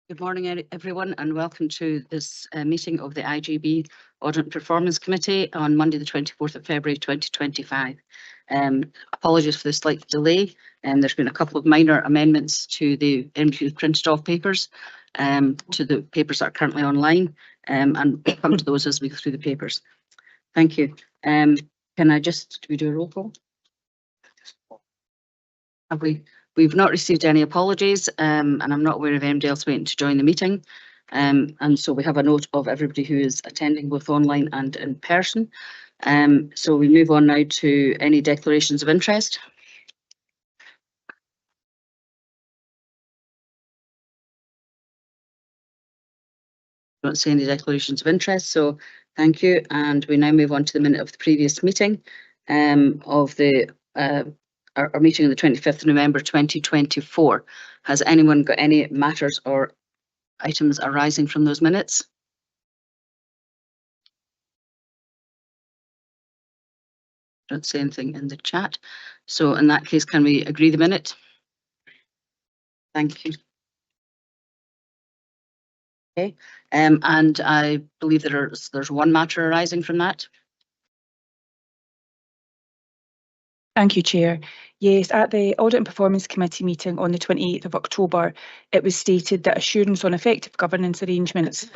Good morning, everyone, and welcome to this meeting of the IJB Audit Performance Committee on Monday, the 24th of February 2025. Apologies for the slight delay. There's been a couple of minor amendments to the MQ printed off papers, to the papers that are currently online, and we'll come to those as we go through the papers. Thank you. Can I just, do we do a roll call? Have we? We've not received any apologies, and I'm not aware of anybody else waiting to join the meeting. And so we have a note of everybody who is attending both online and in person. So we move on now to any declarations of interest. Don't see any declarations of interest, so thank you. And we now move on to the minute of the previous meeting of the our meeting on the 25th of November 2024. Has anyone got any matters or items arising from those minutes? Don't see anything in the chat. So in that case, can we agree the minute? Thank you. Okay, and I believe there's one matter arising from that. Thank you, Chair. Yes, at the Audit and Performance Committee meeting on the 28th of October, it was stated that assurance on effective governance arrangements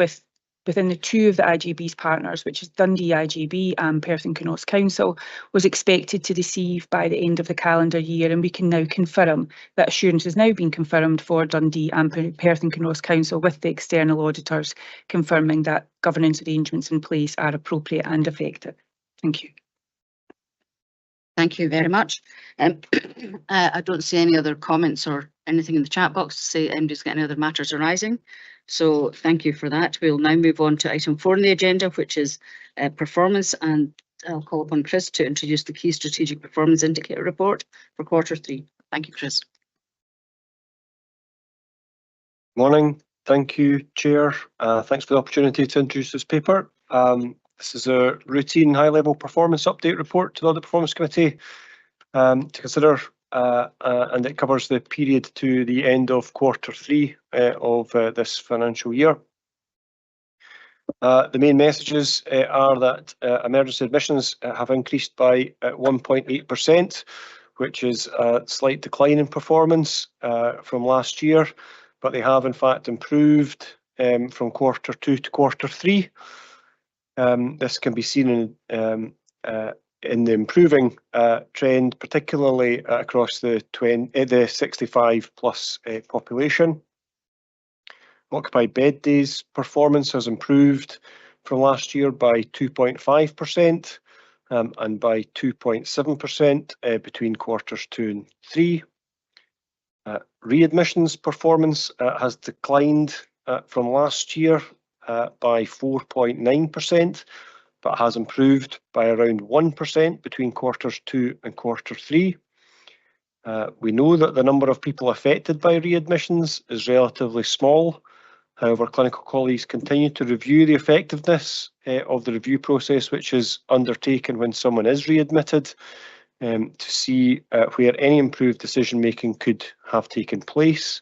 within the two of the IJB's partners, which is Dundee IJB and Perth and Kinross Council, was expected to receive by the end of the calendar year, and we can now confirm that assurance has now been confirmed for Dundee and Perth and Kinross Council, with the external auditors confirming that governance arrangements in place are appropriate and effective. Thank you. Thank you very much. I don't see any other comments or anything in the chat box to say anybody's got any other matters arising. So thank you for that. We'll now move on to item 4 on the agenda, which is performance, and I'll call upon Chris to introduce the key strategic performance indicator report for Q3. Thank you, Chris. Morning. Thank you, Chair. Thanks for the opportunity to introduce this paper. This is a routine high-level performance update report to the Audit Performance Committee to consider, and it covers the period to the end of Q3 of this financial year. The main messages are that emergency admissions have increased by 1.8%, which is a slight decline in performance from last year, but they have in fact improved from Q2 to Q3. This can be seen in the improving trend, particularly across the 65 plus population. Occupied bed days performance has improved from last year by 2.5% and by 2.7% between Q2 and 3. Readmissions performance has declined from last year by 4.9%, but has improved by around 1% between Q2 and Q3. We know that the number of people affected by readmissions is relatively small. However, clinical colleagues continue to review the effectiveness of the review process, which is undertaken when someone is readmitted, to see where any improved decision making could have taken place.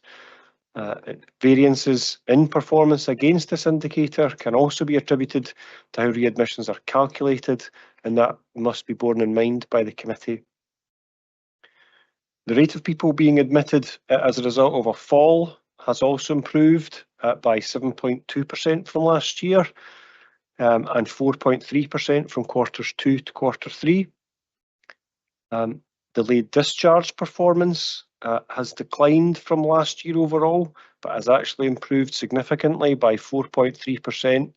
Variances in performance against this indicator can also be attributed to how readmissions are calculated, and that must be borne in mind by the committee. The rate of people being admitted as a result of a fall has also improved by 7.2% from last year and 4.3% from Q2 to Q3. Delayed discharge performance has declined from last year overall, but has actually improved significantly by 4.3%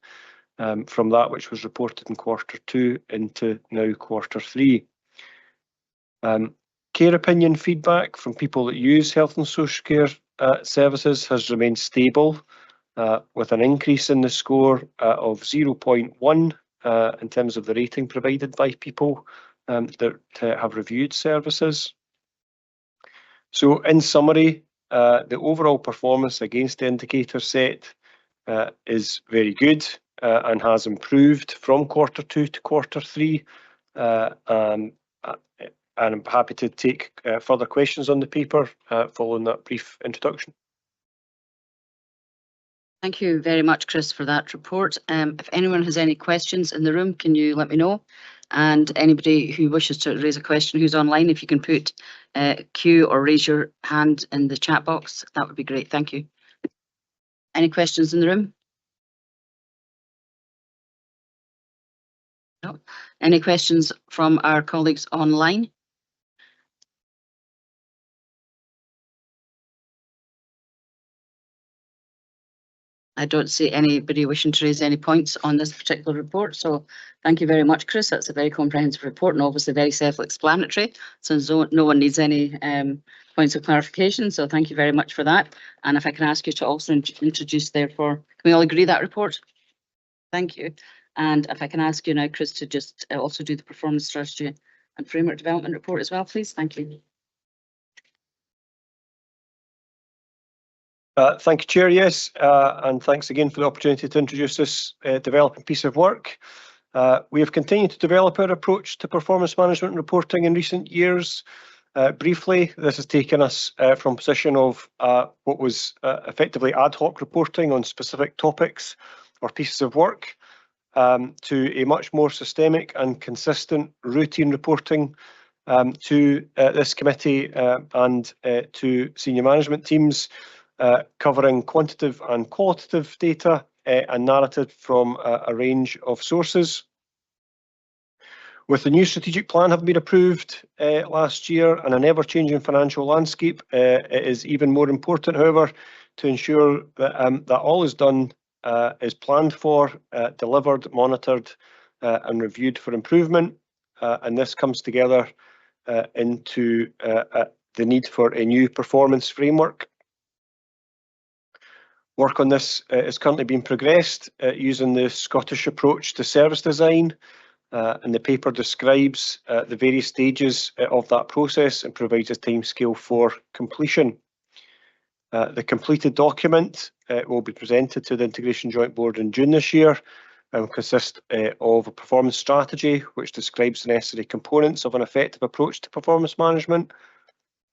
from that which was reported in Q2 into now Q3. Care opinion feedback from people that use health and social care services has remained stable, with an increase in the score of 0.1 in terms of the rating provided by people that have reviewed services. So in summary, the overall performance against the indicator set is very good and has improved from Q2 to Q3. And I'm happy to take further questions on the paper following that brief introduction. Thank you very much, Chris, for that report. If anyone has any questions in the room, can you let me know? And anybody who wishes to raise a question who's online, if you can put Q or raise your hand in the chat box, that would be great. Thank you. Any questions in the room? No. Any questions from our colleagues online? I don't see anybody wishing to raise any points on this particular report. So thank you very much, Chris. That's a very comprehensive report and obviously very self-explanatory. So no one needs any points of clarification. So thank you very much for that. And if I can ask you to also introduce therefore, can we all agree that report? Thank you. And if I can ask you now, Chris, to just also do the performance strategy and framework development report as well, please. Thank you. Thank you, Chair. Yes, and thanks again for the opportunity to introduce this developing piece of work. We have continued to develop our approach to performance management reporting in recent years. Briefly, this has taken us from a position of what was effectively ad hoc reporting on specific topics or pieces of work to a much more systemic and consistent routine reporting to this committee and to senior management teams, covering quantitative and qualitative data and narrative from a range of sources. With the new strategic plan having been approved last year and an ever-changing financial landscape, it is even more important, however, to ensure that that all is done is planned for, delivered, monitored and reviewed for improvement. And this comes together into the need for a new performance framework. Work on this is currently being progressed using the Scottish approach to service design, and the paper describes the various stages of that process and provides a timescale for completion. The completed document will be presented to the Integration Joint Board in June this year and will consist of a performance strategy which describes the necessary components of an effective approach to performance management,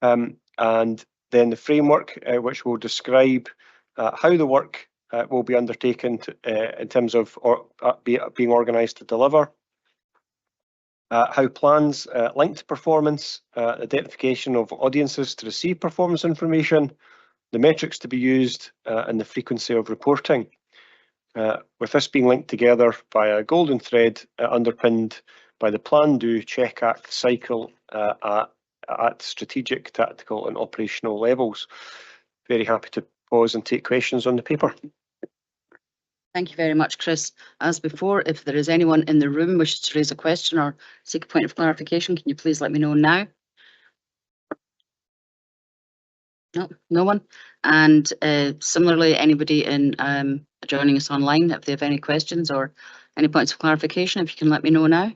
and then the framework which will describe how the work will be undertaken in terms of being organised to deliver, how plans linked to performance, identification of audiences to receive performance information, the metrics to be used, and the frequency of reporting. With this being linked together by a golden thread underpinned by the plan, do, check, act cycle at strategic, tactical and operational levels. Very happy to pause and take questions on the paper. Thank you very much, Chris. As before, if there is anyone in the room wishes to raise a question or seek a point of clarification, can you please let me know now? No, no one. And similarly, anybody in joining us online, if they have any questions or any points of clarification, if you can let me know now.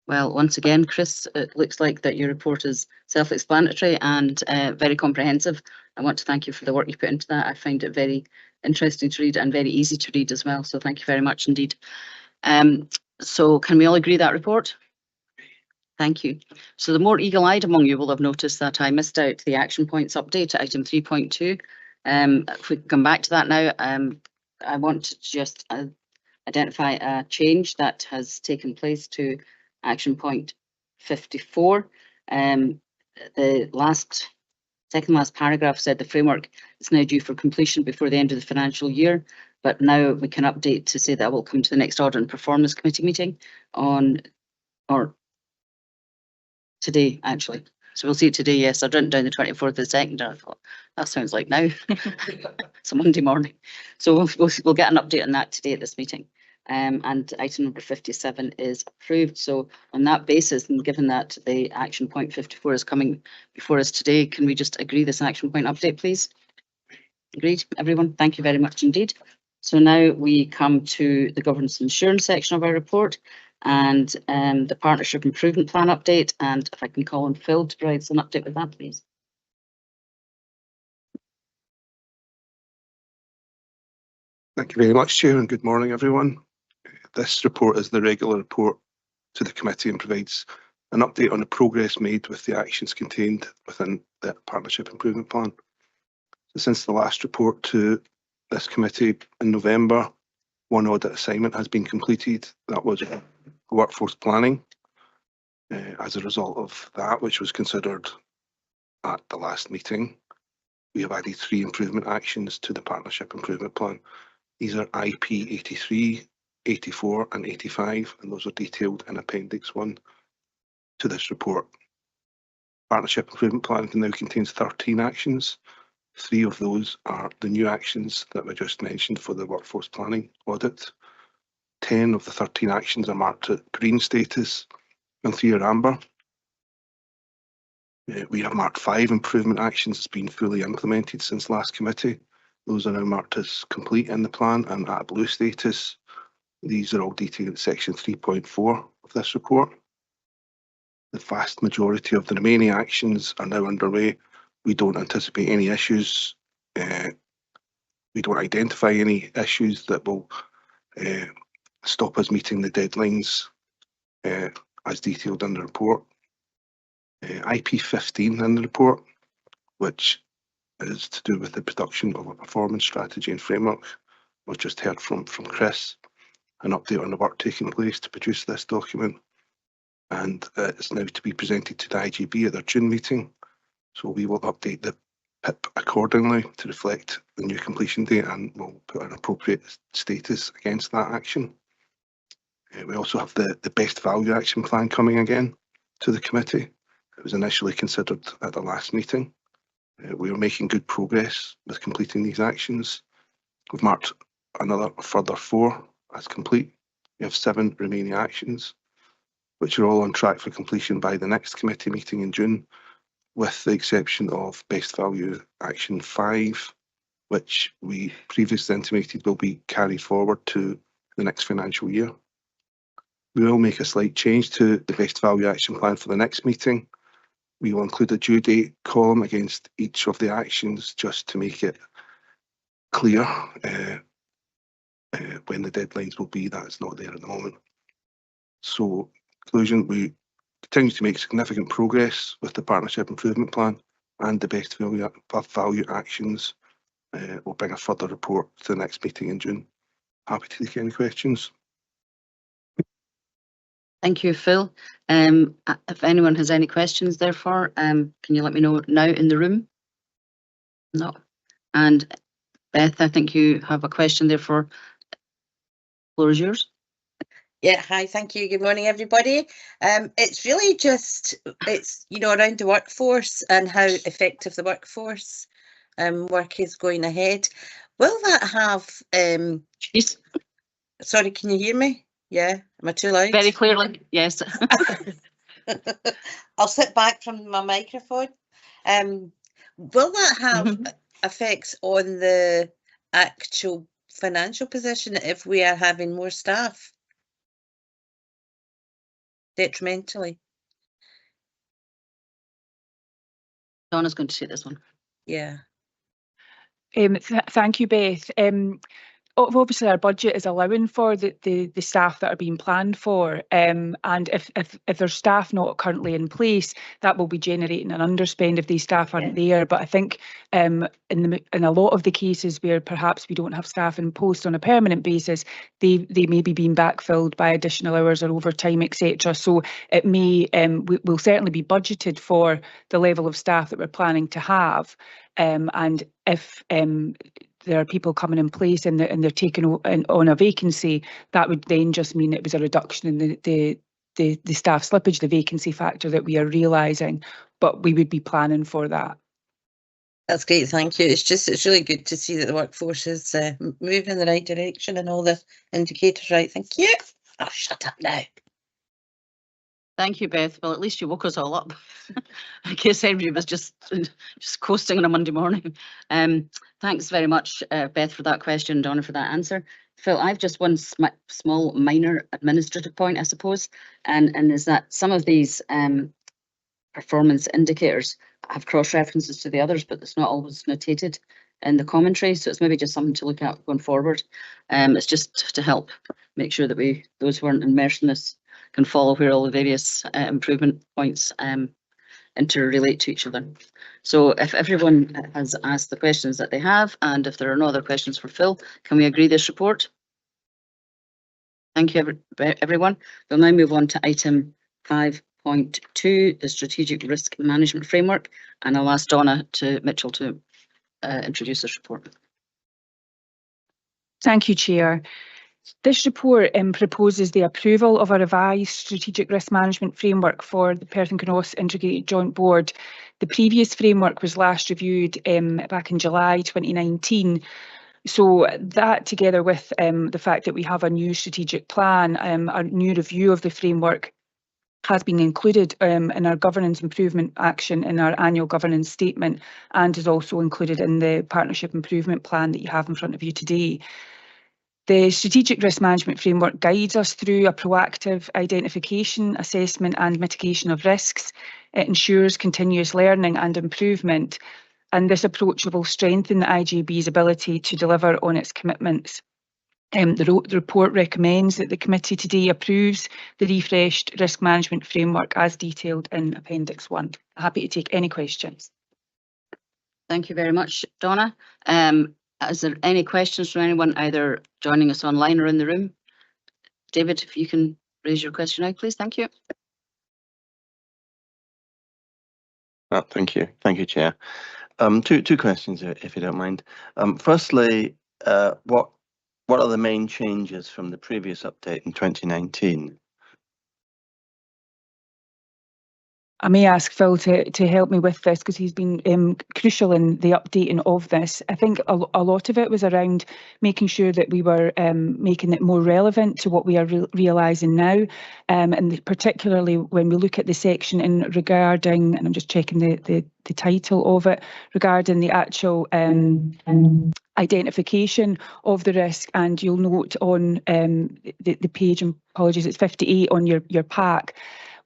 Well, once again, Chris, it looks like that your report is self-explanatory and very comprehensive. I want to thank you for the work you put into that. I find it very interesting to read and very easy to read as well. So thank you very much indeed. So can we all agree that report? Thank you. So the more eagle-eyed among you will have noticed that I missed out the action points update, item 3.2. If we can come back to that now, I want to just identify a change that has taken place to action point 54. The second last paragraph said the framework is now due for completion before the end of the financial year, but now we can update to say that will come to the next Audit and Performance Committee meeting on, or today actually. So we'll see it today. Yes, I've written down the 24th of the 2nd. I thought that sounds like now. It's a Monday morning. So we'll get an update on that today at this meeting. And item number 57 is approved. So on that basis, and given that the action point 54 is coming before us today, can we just agree this action point update, please? Agreed, everyone. Thank you very much indeed. So now we come to the governance and assurance section of our report and the partnership improvement plan update. And if I can call on Phil to provide some update with that, please. Thank you very much, Chair, and good morning, everyone. This report is the regular report to the committee and provides an update on the progress made with the actions contained within the Partnership Improvement Plan. Since the last report to this committee in November, one audit assignment has been completed. That was workforce planning. As a result of that, which was considered at the last meeting, we have added 3 improvement actions to the Partnership Improvement Plan. These are IP 83, 84 and 85, and those are detailed in Appendix 1 to this report. Partnership Improvement Plan now contains 13 actions. 3 of those are the new actions that we just mentioned for the workforce planning audit. 10 of the 13 actions are marked at green status and 3 are amber. We have marked 5 improvement actions as being fully implemented since last committee. Those are now marked as complete in the plan and at blue status. These are all detailed in section 3.4 of this report. The vast majority of the remaining actions are now underway. We don't anticipate any issues. We don't identify any issues that will stop us meeting the deadlines as detailed in the report. IP 15 in the report, which is to do with the production of a performance strategy and framework. We've just heard from Chris, an update on the work taking place to produce this document, and it's now to be presented to the IJB at their June meeting. So we will update the PIP accordingly to reflect the new completion date, and we'll put an appropriate status against that action. We also have the best value action plan coming again to the committee. It was initially considered at the last meeting. We are making good progress with completing these actions. We've marked further 4 as complete. We have 7 remaining actions, which are all on track for completion by the next committee meeting in June, with the exception of best value action 5, which we previously intimated will be carried forward to the next financial year. We will make a slight change to the best value action plan for the next meeting. We will include a due date column against each of the actions just to make it clear when the deadlines will be. That's not there at the moment. So, in conclusion, we continue to make significant progress with the Partnership Improvement Plan and the best value actions. We'll bring a further report to the next meeting in June. Happy to take any questions. Thank you, Phil. If anyone has any questions, therefore, can you let me know now in the room? No. And Beth, I think you have a question, therefore, the floor is yours. Yeah, hi, thank you. Good morning, everybody. It's really just, around the workforce and how effective the workforce work is going ahead. Will that have... Sorry, can you hear me? Yeah, am I too loud? Very clearly, yes. I'll sit back from my microphone. Will that have effects on the actual financial position if we are having more staff? Detrimentally? Donna's going to take this one. Yeah. Thank you, Beth. Obviously, our budget is allowing for the staff that are being planned for, and if there's staff not currently in place, that will be generating an underspend if these staff aren't there. But I think in a lot of the cases where perhaps we don't have staff in post on a permanent basis, they may be being backfilled by additional hours or overtime, etc. So it may will certainly be budgeted for the level of staff that we're planning to have, and if there are people coming in place and they're taking on a vacancy, that would then just mean it was a reduction in the staff slippage, the vacancy factor that we are realising, but we would be planning for that. That's great, thank you. It's really good to see that the workforce is moving in the right direction and all the indicators right. Thank you. Oh, shut up now. Thank you, Beth. Well, at least you woke us all up. In case everybody was just coasting on a Monday morning. Thanks very much, Beth, for that question, Donna, for that answer. Phil, I've just one small minor administrative point, I suppose, and is that some of these performance indicators have cross-references to the others, but it's not always notated in the commentary, so it's maybe just something to look at going forward. It's just to help make sure that those who aren't immersed in this can follow where all the various improvement points interrelate to each other. So if everyone has asked the questions that they have, and if there are no other questions for Phil, can we agree this report? Thank you, everyone. We'll now move on to item 5.2, the Strategic Risk Management Framework, and I'll ask Donna Mitchell to introduce this report. Thank you, Chair. This report proposes the approval of a revised strategic risk management framework for the Perth and Kinross Integrated Joint Board. The previous framework was last reviewed back in July 2019. So that, together with the fact that we have a new strategic plan, a new review of the framework has been included in our governance improvement action in our annual governance statement, and is also included in the partnership improvement plan that you have in front of you today. The Strategic Risk Management Framework guides us through a proactive identification, assessment and mitigation of risks. It ensures continuous learning and improvement, and this approach will strengthen the IJB's ability to deliver on its commitments. The report recommends that the committee today approves the refreshed risk management framework as detailed in Appendix 1. Happy to take any questions. Thank you very much, Donna. Is there any questions from anyone either joining us online or in the room? David, if you can raise your question now, please. Thank you. Thank you. Thank you, Chair. Two questions, if you don't mind. Firstly, what are the main changes from the previous update in 2019? I may ask Phil to help me with this, because he's been crucial in the updating of this. I think a lot of it was around making sure that we were making it more relevant to what we are realising now, and particularly when we look at the section in regarding, and I'm just checking the title of it, regarding the actual identification of the risk. And you'll note on the page, and apologies, it's 58 on your pack.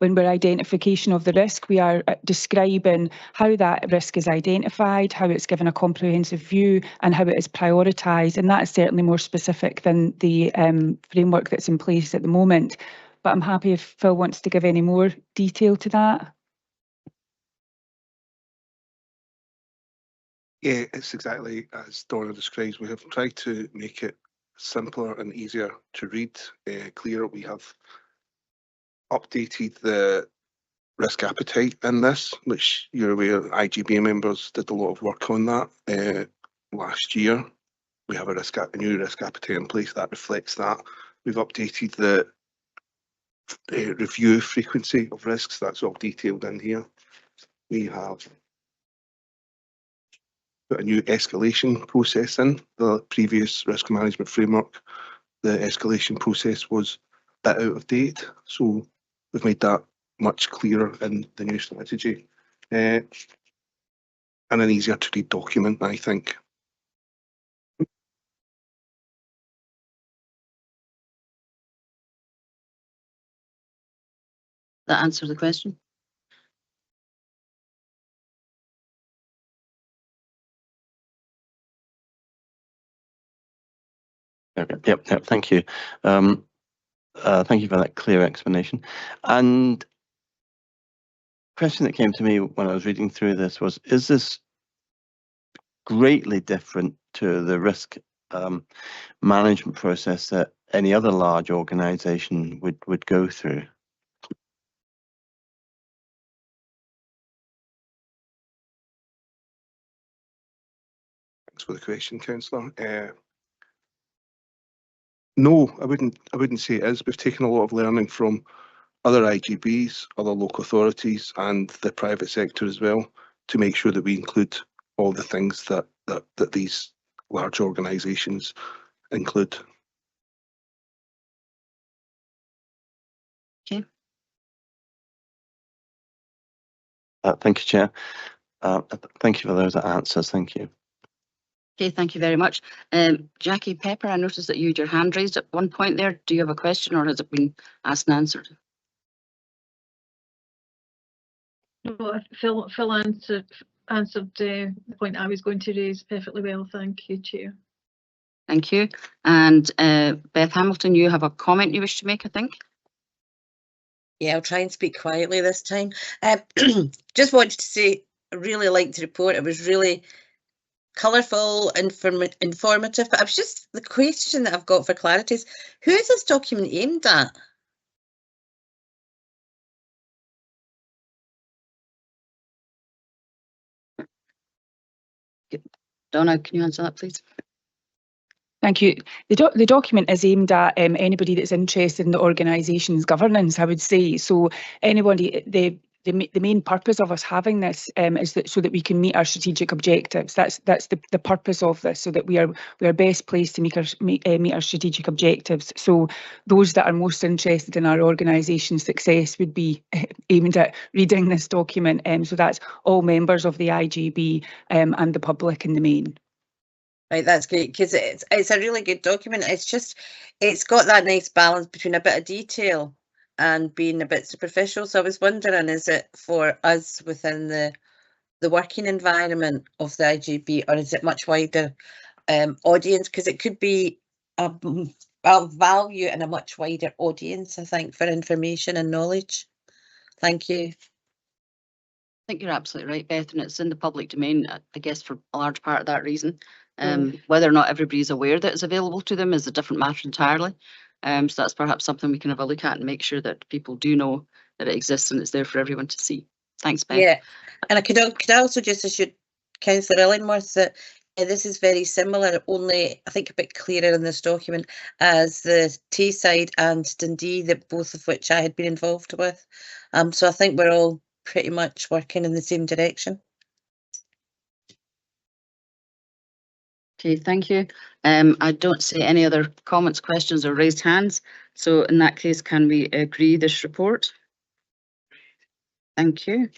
When we're identification of the risk, we are describing how that risk is identified, how it's given a comprehensive view, and how it is prioritised. And that is certainly more specific than the framework that's in place at the moment. But I'm happy if Phil wants to give any more detail to that. Yeah, it's exactly as Donna describes. We have tried to make it simpler and easier to read, clearer. We have updated the risk appetite in this, which you're aware IJB members did a lot of work on that last year. We have a new risk appetite in place that reflects that. We've updated the review frequency of risks. That's all detailed in here. We have put a new escalation process in. The previous risk management framework, the escalation process was a bit out of date, so we've made that much clearer in the new strategy, and an easier to read document, I think. That answer the question? Okay. Yep. Thank you. Thank you for that clear explanation. And question that came to me when I was reading through this was, is this greatly different to the risk management process that any other large organisation would go through? Thanks for the question, Councillor. No, I wouldn't say it is. We've taken a lot of learning from other IJBs, other local authorities, and the private sector as well, to make sure that we include all the things that these large organisations include. Okay. Thank you, Chair. Thank you for those answers. Thank you. Okay, thank you very much. Jackie Pepper, I noticed that you had your hand raised at one point there. Do you have a question, or has it been asked and answered? No, Phil answered the point I was going to raise perfectly well. Thank you, Chair. Thank you. And Beth Hamilton, you have a comment you wish to make, I think? Yeah, I'll try and speak quietly this time. Just wanted to say, I really liked the report. It was really colourful, informative. But I was just, the question that I've got for clarity is, who is this document aimed at? Donna, can you answer that, please? Thank you. The document is aimed at anybody that's interested in the organisation's governance, I would say. So anybody, the main purpose of us having this is that so that we can meet our strategic objectives. That's the purpose of this, so that we are best placed to meet our strategic objectives. So those that are most interested in our organisation's success would be aimed at reading this document. So that's all members of the IJB and the public in the main. Right, that's great, because it's a really good document. It's got that nice balance between a bit of detail and being a bit superficial. So I was wondering, is it for us within the working environment of the IJB, or is it much wider audience? Because it could be of value in a much wider audience, I think, for information and knowledge. Thank you. I think you're absolutely right, Beth, and it's in the public domain, I guess, for a large part of that reason. Whether or not everybody's aware that it's available to them is a different matter entirely. So that's perhaps something we can have a look at and make sure that people do know that it exists and it's there for everyone to see. Thanks, Beth. Yeah, and I could also just assure Councillor Illingworth that this is very similar, only I think a bit clearer in this document, as the Tayside and Dundee, that both of which I had been involved with. So I think we're all pretty much working in the same direction. Okay, thank you. I don't see any other comments, questions or raised hands. So in that case, can we agree this report? Thank you.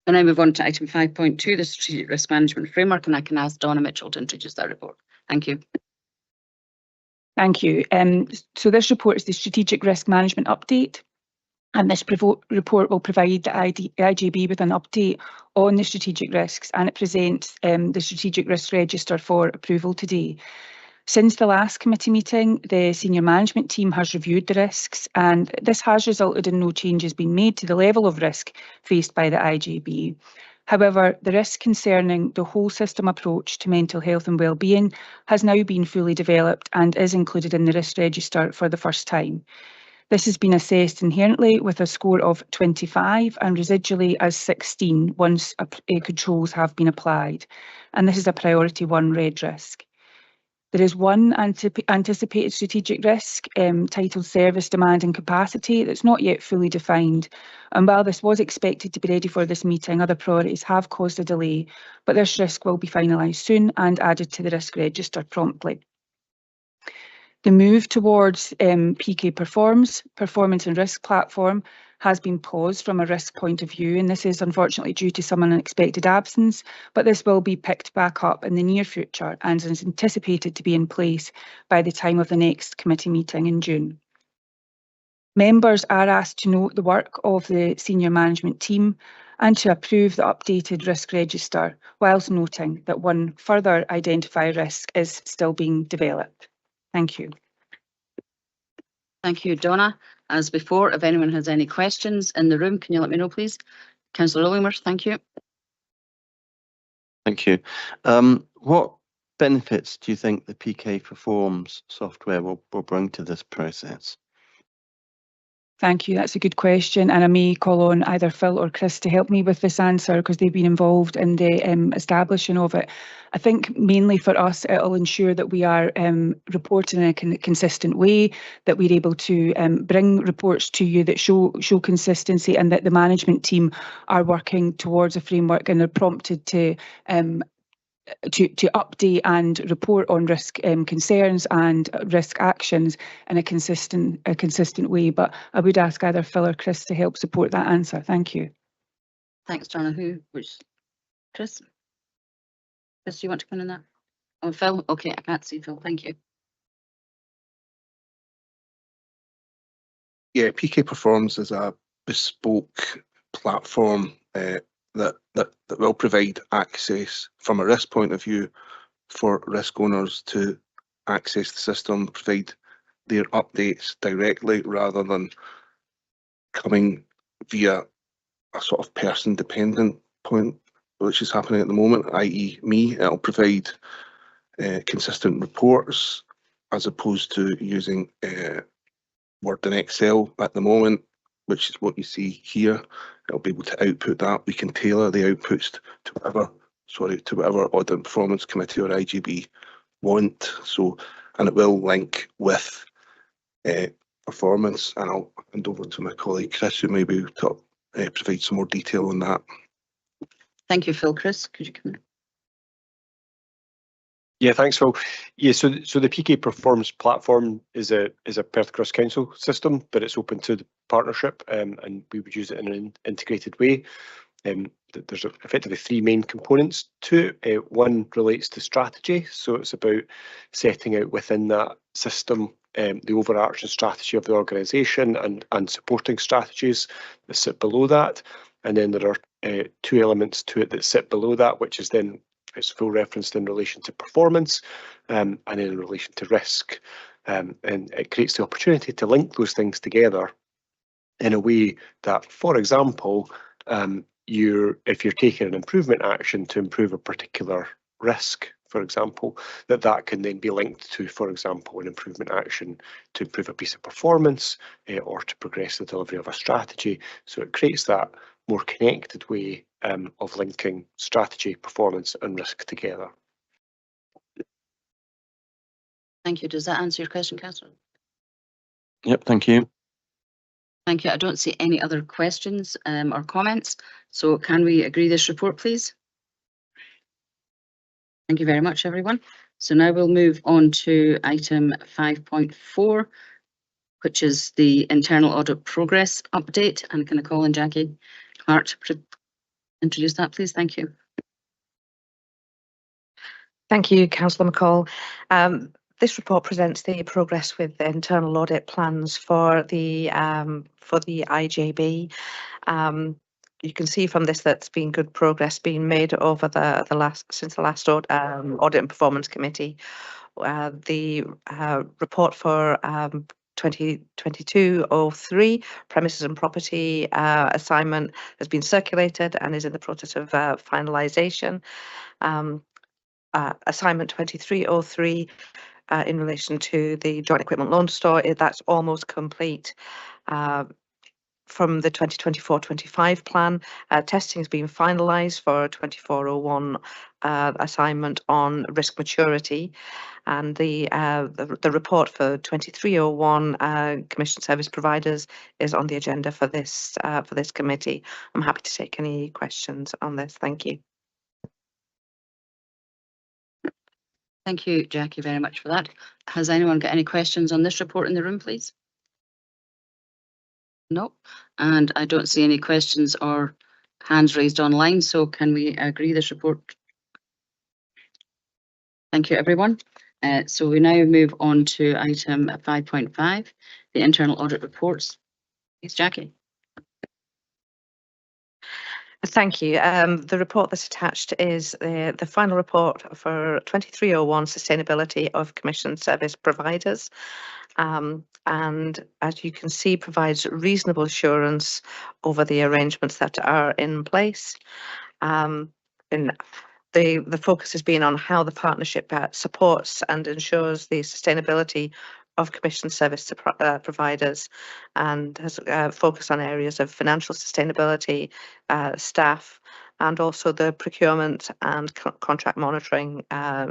And I move on to item 5.2, the Strategic Risk Management Framework, and I can ask Donna Mitchell to introduce that report. Thank you. Thank you. So this report is the Strategic Risk Management Update, and this report will provide the IJB with an update on the strategic risks, and it presents the Strategic Risk Register for approval today. Since the last committee meeting, the senior management team has reviewed the risks, and this has resulted in no changes being made to the level of risk faced by the IJB. However, the risk concerning the whole system approach to mental health and wellbeing has now been fully developed and is included in the risk register for the first time. This has been assessed inherently with a score of 25 and residually as 16 once controls have been applied, and this is a priority 1 red risk. There is one anticipated strategic risk titled Service Demand and Capacity that's not yet fully defined. And while this was expected to be ready for this meeting, other priorities have caused a delay, but this risk will be finalised soon and added to the risk register promptly. The move towards PK Performance and Risk Platform, has been paused from a risk point of view, and this is unfortunately due to some unexpected absence, but this will be picked back up in the near future and is anticipated to be in place by the time of the next committee meeting in June. Members are asked to note the work of the senior management team and to approve the updated risk register, whilst noting that one further identified risk is still being developed. Thank you. Thank you, Donna. As before, if anyone has any questions in the room, can you let me know, please? Councillor Illingworth, thank you. Thank you. What benefits do you think the PK Performs software will bring to this process? Thank you. That's a good question, and I may call on either Phil or Chris to help me with this answer because they've been involved in the establishing of it. I think mainly for us, it'll ensure that we are reporting in a consistent way, that we're able to bring reports to you that show consistency, and that the management team are working towards a framework and are prompted to update and report on risk concerns and risk actions in a consistent way. But I would ask either Phil or Chris to help support that answer. Thank you. Thanks, Donna. Chris? Chris, do you want to come in that? Oh, Phil? Okay, I can't see Phil. Thank you. Yeah, PK Performs is a bespoke platform that will provide access from a risk point of view for risk owners to access the system, provide their updates directly rather than coming via a sort of person dependent point, which is happening at the moment, i.e. me. It'll provide consistent reports as opposed to using Word and Excel at the moment, which is what you see here. It'll be able to output that. We can tailor the outputs to whatever Audit and Performance Committee or IJB want. So, and it will link with performance. And I'll hand over to my colleague Chris, who may be able to provide some more detail on that. Thank you, Phil. Chris, could you come in? Yeah, thanks, Phil. Yeah, so the PK Performance platform is a Perth Cross Council system, but it's open to the partnership, and we would use it in an integrated way. There's effectively three main components to it. One relates to strategy, so it's about setting out within that system the overarching strategy of the organisation and supporting strategies that sit below that. And then there are two elements to it that sit below that, which is then it's full referenced in relation to performance and in relation to risk. And it creates the opportunity to link those things together in a way that, for example, if you're taking an improvement action to improve a particular risk, for example, that can then be linked to, for example, an improvement action to improve a piece of performance or to progress the delivery of a strategy. So it creates that more connected way of linking strategy, performance and risk together. Thank you. Does that answer your question, Catherine? Yep, thank you. Thank you. I don't see any other questions or comments. So can we agree this report, please? Thank you very much, everyone. So now we'll move on to item 5.4, which is the internal audit progress update. And can I call on Jackie Hart to introduce that, please? Thank you. Thank you, Councillor McCall. This report presents the progress with the internal audit plans for the IJB. You can see from this that's been good progress being made over since the last Audit and Performance Committee. The report for 2022-03 premises and property assignment has been circulated and is in the process of finalisation. Assignment 2303 in relation to the joint equipment loan store, that's almost complete. From the 2024-25 plan, testing has been finalised for 2401 assignment on risk maturity, and the report for 2301 commission service providers is on the agenda for this committee. I'm happy to take any questions on this. Thank you. Thank you, Jackie, very much for that. Has anyone got any questions on this report in the room, please? No, and I don't see any questions or hands raised online, so can we agree this report? Thank you, everyone. So we now move on to item 5.5, the internal audit reports. Thanks, Jackie. Thank you. The report that's attached is the final report for 2301 sustainability of commission service providers. And as you can see, provides reasonable assurance over the arrangements that are in place. And the focus has been on how the partnership supports and ensures the sustainability of commission service providers, and has focused on areas of financial sustainability, staff, and also the procurement and contract monitoring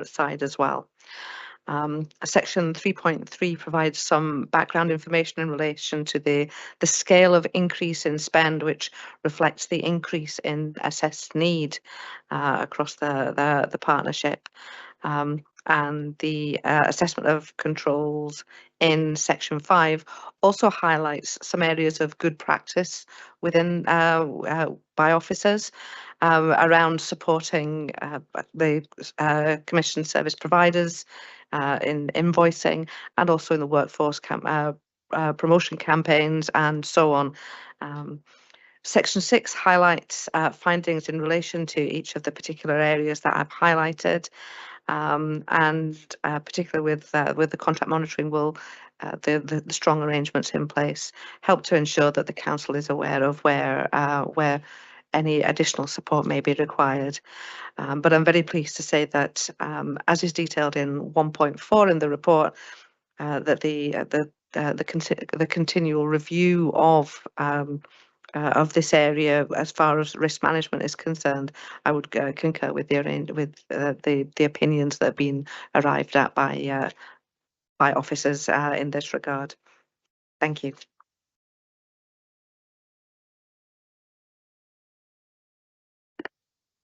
side as well. Section 3.3 provides some background information in relation to the scale of increase in spend, which reflects the increase in assessed need across the partnership. And the assessment of controls in Section 5 also highlights some areas of good practice within by officers around supporting the commission service providers in invoicing, and also in the workforce promotion campaigns and so on. Section 6 highlights findings in relation to each of the particular areas that I've highlighted, and particularly with the contract monitoring, will the strong arrangements in place help to ensure that the council is aware of where any additional support may be required. But I'm very pleased to say that, as is detailed in 1.4 in the report, that the continual review of this area as far as risk management is concerned, I would concur with the opinions that have been arrived at by officers in this regard. Thank you.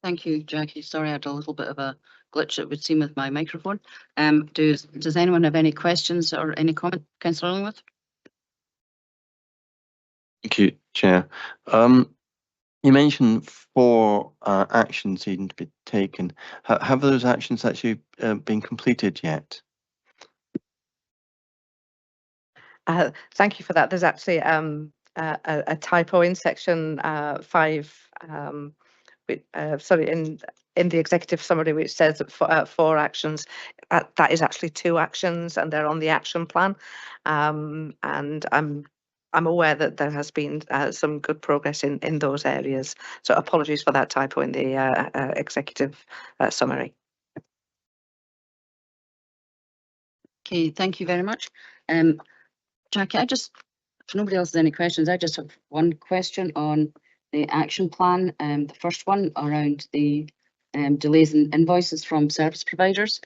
Thank you, Jackie. Sorry, I had a little bit of a glitch, it would seem, with my microphone. Does anyone have any questions or any comment, Councillor Illingworth? Thank you, Chair. You mentioned 4 actions needing to be taken. Have those actions actually been completed yet? Thank you for that. There's actually a typo in section 5. Sorry, in the executive summary, which says 4 actions. That is actually 2 actions, and they're on the action plan. And I'm aware that there has been some good progress in those areas. So apologies for that typo in the executive summary. Okay, thank you very much. Jackie, if nobody else has any questions, I just have one question on the action plan. The first one around the delays in invoices from service providers.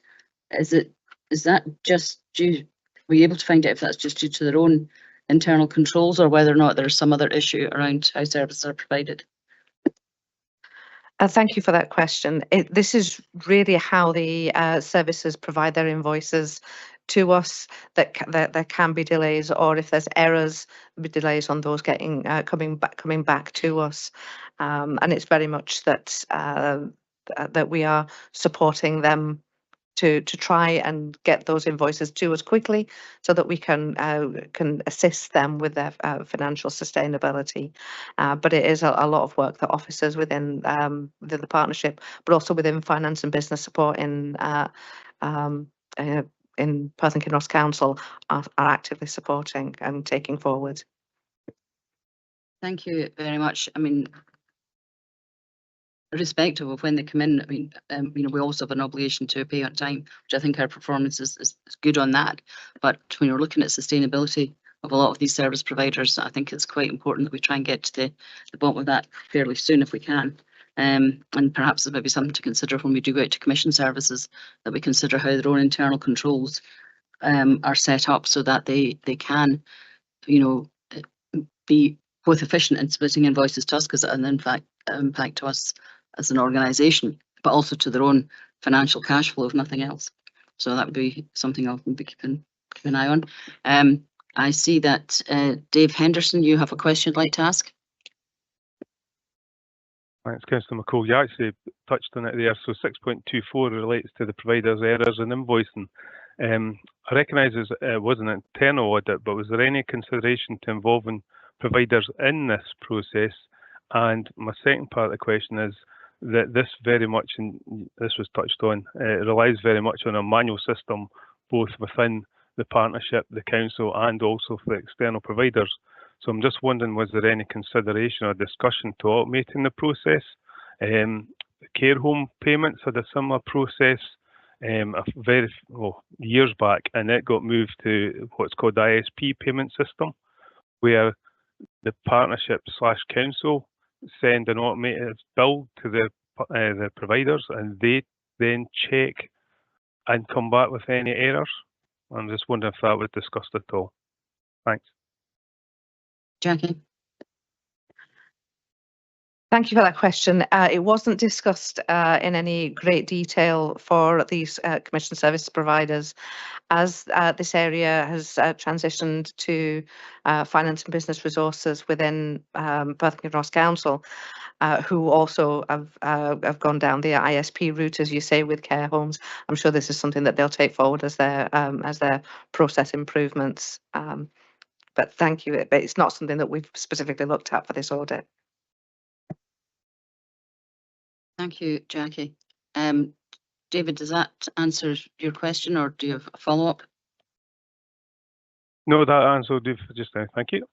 Is that just due? Were you able to find out if that's just due to their own internal controls, or whether or not there's some other issue around how services are provided? Thank you for that question. This is really how the services provide their invoices to us, that there can be delays, or if there's errors, be delays on those coming back to us. And it's very much that we are supporting them to try and get those invoices to us quickly, so that we can assist them with their financial sustainability. But it is a lot of work that officers within the partnership, but also within finance and business support in Perth and Kinross Council are actively supporting and taking forward. Thank you very much. I mean, irrespective of when they come in, I mean, we also have an obligation to pay on time, which I think our performance is good on that. But when you're looking at sustainability of a lot of these service providers, I think it's quite important that we try and get to the bottom of that fairly soon if we can. And perhaps there's maybe something to consider when we do go out to commission services, that we consider how their own internal controls are set up, so that they can, be both efficient in splitting invoices to us, because an impact to us as an organisation, but also to their own financial cash flow, if nothing else. So that would be something I'll be keeping an eye on. I see that Dave Henderson, you have a question you'd like to ask. Thanks, Councillor McCall. You actually touched on it there. So 6.24 relates to the provider's errors in invoicing. I recognise it was an internal audit, but was there any consideration to involving providers in this process? And my second part of the question is that this very much, and this was touched on, it relies very much on a manual system, both within the partnership, the council, and also for external providers. So I'm just wondering, was there any consideration or discussion to automating the process? Care home payments had a similar process years back, and it got moved to what's called the ISP payment system, where the partnership / council send an automated bill to the providers, and they then check and come back with any errors. I'm just wondering if that was discussed at all. Thanks. Jackie. Thank you for that question. It wasn't discussed in any great detail for these commission service providers, as this area has transitioned to finance and business resources within Perth and Kinross Council, who also have gone down the ISP route, as you say, with care homes. I'm sure this is something that they'll take forward as their process improvements. But thank you. But it's not something that we've specifically looked at for this audit. Thank you, Jackie. David, does that answer your question, or do you have a follow-up? No, that answer will do for just now. Thank you.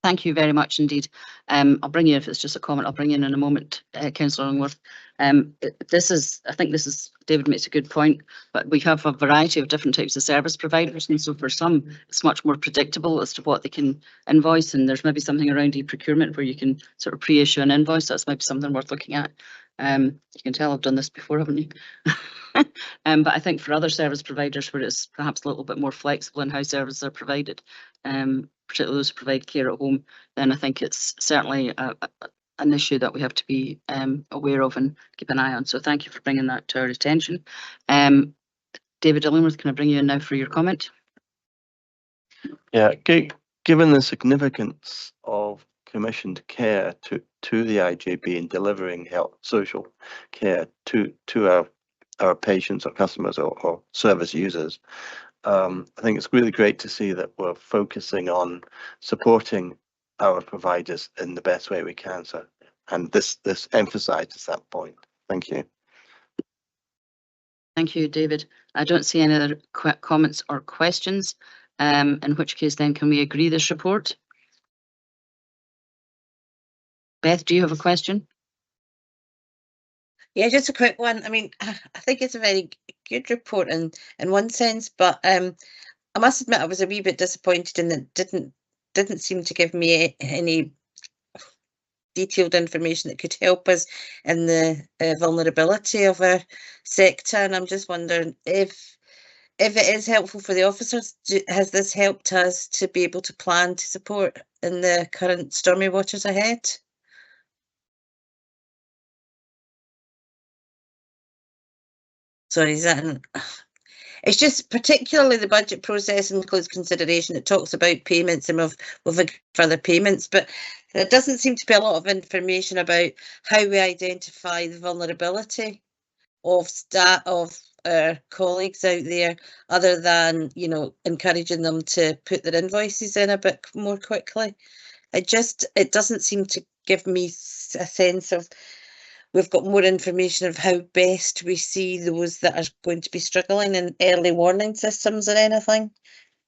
Thank you very much indeed. I'll bring you, if it's just a comment, I'll bring you in a moment, Councillor Longworth. I think this is, David makes a good point, but we have a variety of different types of service providers, and so for some, it's much more predictable as to what they can invoice, and there's maybe something around e-procurement where you can sort of pre-issue an invoice. That's maybe something worth looking at. You can tell I've done this before, haven't you? But I think for other service providers where it's perhaps a little bit more flexible in how services are provided, particularly those who provide care at home, then I think it's certainly an issue that we have to be aware of and keep an eye on. So thank you for bringing that to our attention. David Illingworth, can I bring you in now for your comment? Yeah, given the significance of commissioned care to the IJB in delivering health social care to our patients or customers or service users, I think it's really great to see that we're focusing on supporting our providers in the best way we can. So, and this emphasises that point. Thank you. Thank you, David. I don't see any other comments or questions, in which case then can we agree this report? Beth, do you have a question? Yeah, just a quick one. I mean, I think it's a very good report in one sense, but I must admit I was a wee bit disappointed in that didn't seem to give me any detailed information that could help us in the vulnerability of our sector. And I'm just wondering if it is helpful for the officers, has this helped us to be able to plan to support in the current stormy waters ahead? Sorry, is that it's just particularly the budget process includes consideration. It talks about payments and we've further payments, but there doesn't seem to be a lot of information about how we identify the vulnerability of staff, of our colleagues out there, other than, you know, encouraging them to put their invoices in a bit more quickly. It doesn't seem to give me a sense of we've got more information of how best we see those that are going to be struggling in early warning systems or anything.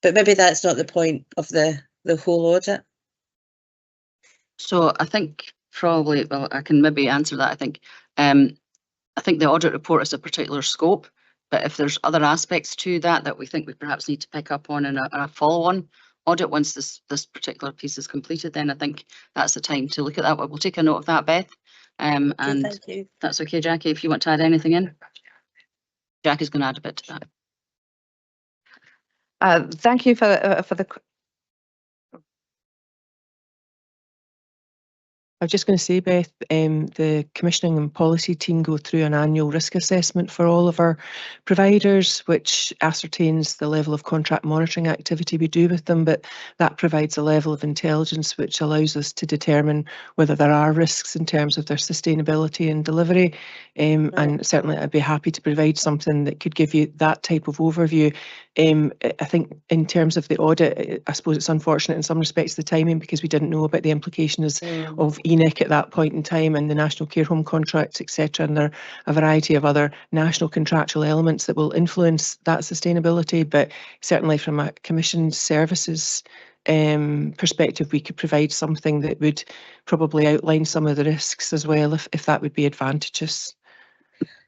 But maybe that's not the point of the whole audit. So I think probably, well, I can maybe answer that. I think the audit report is a particular scope, but if there's other aspects to that we think we perhaps need to pick up on in a follow-on audit once this particular piece is completed, then I think that's the time to look at that. We'll take a note of that, Beth. And thank you. That's okay, Jackie, if you want to add anything in. Jackie's going to add a bit to that. Thank you for the. I was just going to say, Beth, the commissioning and policy team go through an annual risk assessment for all of our providers, which ascertains the level of contract monitoring activity we do with them, but that provides a level of intelligence which allows us to determine whether there are risks in terms of their sustainability and delivery. And certainly I'd be happy to provide something that could give you that type of overview. I think in terms of the audit, I suppose it's unfortunate in some respects the timing, because we didn't know about the implications of ENIC at that point in time and the national care home contracts, etc. And there are a variety of other national contractual elements that will influence that sustainability. But certainly from a commissioned services perspective, we could provide something that would probably outline some of the risks as well, if that would be advantageous.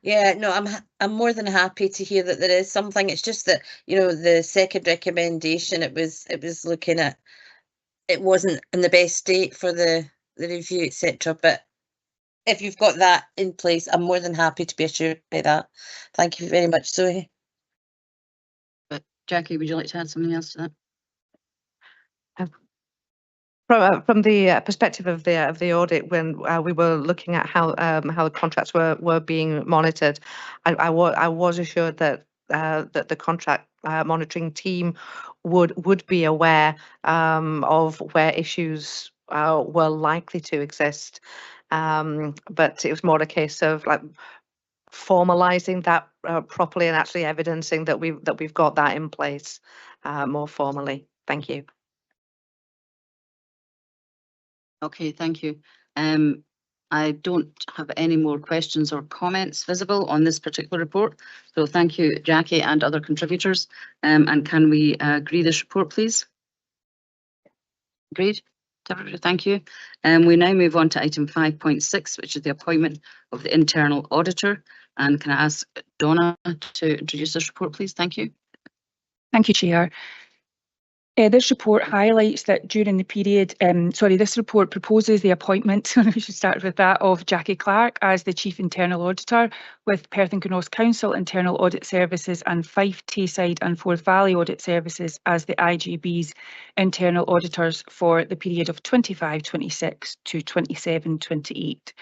Yeah, no, I'm more than happy to hear that there is something. It's just that, you know, the second recommendation, it was looking at, it wasn't in the best state for the review, etc. But if you've got that in place, I'm more than happy to be assured by that. Thank you very much, Zoe. But Jackie, would you like to add something else to that? From the perspective of the audit, when we were looking at how the contracts were being monitored, I was assured that that the contract monitoring team would be aware of where issues were likely to exist, but it was more a case of like formalising that properly and actually evidencing that we've got that in place more formally. Thank you. Okay, thank you. And I don't have any more questions or comments visible on this particular report. So thank you, Jackie and other contributors. And can we agree this report, please? Agreed. Thank you. We now move on to item 5.6, which is the appointment of the internal auditor. And can I ask Donna to introduce this report, please? Thank you. Thank you, Chair. This report highlights that during the period, this report proposes the appointment, we should start with that, of Jackie Clark as the Chief Internal Auditor, with Perth and Kinross Council Internal Audit Services and Fife, Tayside and Forth Valley Audit Services as the IJB's internal auditors for the period of 25-26 to 27-28.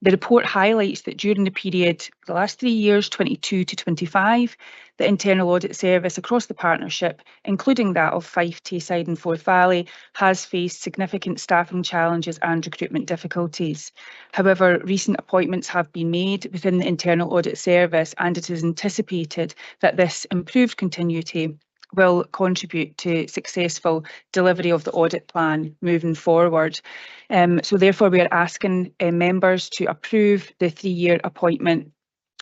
The report highlights that during the period, the last 3 years, 22 to 25, the internal audit service across the partnership, including that of Fife, Tayside and Forth Valley, has faced significant staffing challenges and recruitment difficulties. However, recent appointments have been made within the internal audit service, and it is anticipated that this improved continuity will contribute to successful delivery of the audit plan moving forward. So therefore we are asking members to approve the 3-year appointment